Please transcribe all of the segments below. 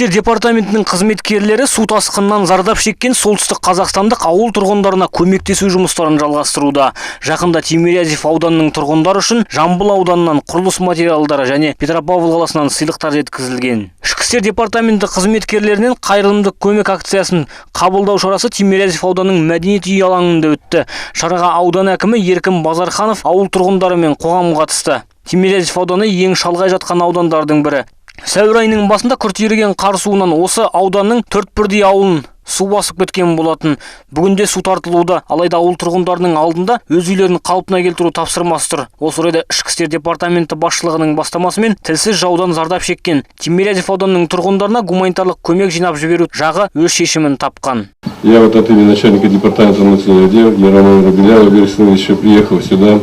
істер департаментінің қызметкерлері су тасқынынан зардап шеккен солтүстік қазақстандық ауыл тұрғындарына көмектесу жұмыстарын жалғастыруда. Жақында Тимирязев ауданының тұрғындары үшін Жамбыл ауданынан құрылыс материалдары және Петропавл қаласынан сыйлықтар жеткізілген. Ішкі істер департаменті қызметкерлерінен қайырымдылық көмек акциясын қабылдау шарасы Тимирязев ауданының мәдениет үйі алаңында өтті. Шараға аудан әкімі Еркін Базарханов ауыл тұрғындары мен қоғам қатысты. Тимирязев ауданы ең шалғай жатқан аудандардың бірі. Сәуір айының басында күрт еріген қар суынан осы ауданның 4 ауылын су басып кеткен болатын. Бүгінде су тартылуда, алайда ауыл тұрғындарының алдында өз үйлерін қалпына келтіру тапсырмасы тұр. Осы орайда Ішкі істер департаменті басшылығының бастамасымен тілсіз жаудан зардап шеккен Тимирязев ауданының тұрғындарына гуманитарлық көмек жинап жіберу жағы өз шешімін тапқан. Я вот от имени начальника департамента внутренних дел Яромира Беляева еще приехал сюда.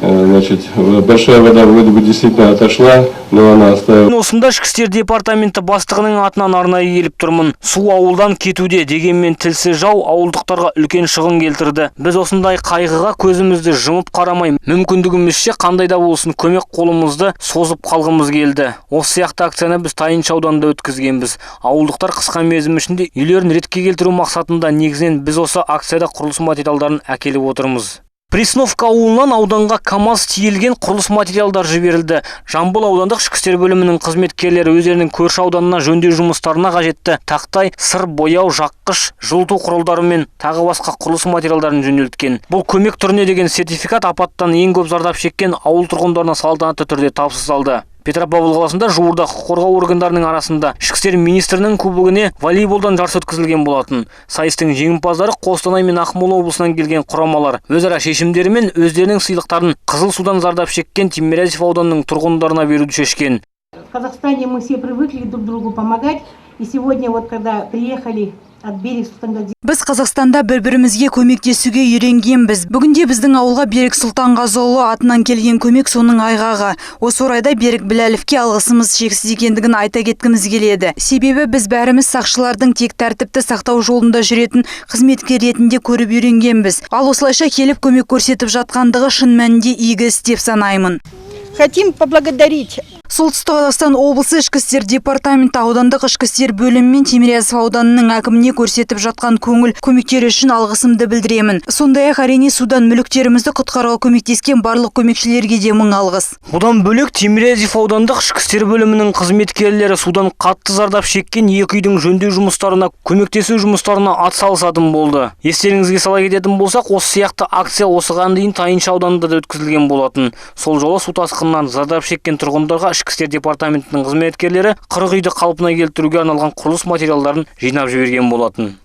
Значит, большая вода вроде бы действительно отошла, но она оставила. Осында Ішкі істер департаменті бастығының атынан арнайы келіп тұрмын. Су ауылдан кетуде, дегенмен тілсіз жау ауылдықтарға үлкен шығын келтірді. Біз осындай қайғыға көзімізді жұмып қарамай, мүмкіндігімізше қандай да болсын көмек қолымызды созып қалғымыз келді. Осы сияқты акцияны біз Тайынша ауданында өткізгенбіз. Ауылдықтар қысқа мерзім ішінде үйлерін ретке келтіру мақсатында негізінен біз осы акцияда құрылыс материалдарын әкеліп отырмыз. Пресновка ауылынан ауданға КАМАЗ тиелген құрылыс материалдар жіберілді. Жамбыл аудандық ішкі істер бөлімінің қызметкерлері өздерінің көрші ауданына жөндеу жұмыстарына қажетті тақтай, сыр бояу, жаққыш, жылыту құралдары мен тағы басқа құрылыс материалдарын жөнелткен. Бұл көмек түріне деген сертификат апаттан ең көп зардап шеккен ауыл тұрғындарына салтанатты түрде табысталды. Петропавл қаласында жуырда құқық қорғау органдарының арасында Ішкі істер министрінің кубогіне волейболдан жарыс өткізілген болатын. Сайыстың жеңімпаздары Қостанай мен Ақмола облысынан келген құрамалар өзара шешімдерімен өздерінің сыйлықтарын қызыл судан зардап шеккен Тимирязев ауданының тұрғындарына беруді шешкен. В Казахстане мы все привыкли друг другу помогать, и сегодня вот когда приехали от Берег Сұлтанғазы. Біз Қазақстанда бір-бірімізге көмектесуге үйренгенбіз. Бүгінде біздің ауылға Берік Сұлтанғазыұлы атынан келген көмек соның айғағы. Осы орайда Берік Біләловке алғысымыз шексіз екендігін айта кеткіміз келеді. Себебі біз бәріміз сақшылардың тек тәртіпті сақтау жолында жүретін қызметкер ретінде көріп үйренгенбіз. Ал осылайша келіп көмек көрсетіп жатқандығы шын мәнінде игі іс деп санаймын. Хотим поблагодарить. Солтүстік Қазақстан облысы Ішкі істер департаменті аудандық ішкі істер бөлімі мен Тимирязев ауданының әкіміне көрсетіп жатқан көңіл көмектері үшін алғысымды білдіремін. Сондай-ақ әрине судан мүліктерімізді құтқаруға көмектескен барлық көмекшілерге де мың алғыс. Бұдан бөлек Тимирязев аудандық ішкі істер бөлімінің қызметкерлері судан қатты зардап шеккен екі үйдің жөндеу жұмыстарына көмектесу жұмыстарына атсалысатын болды. Естеріңізге сала кететін болсақ, осы сияқты акция осыған дейін Тайынша ауданында да өткізілген болатын. Сол жолы су тасқынынан зардап шеккен тұрғындарға Ішкі істер департаментінің қызметкерлері 40 үйді қалпына келтіруге арналған құрылыс материалдарын жинап жіберген болатын.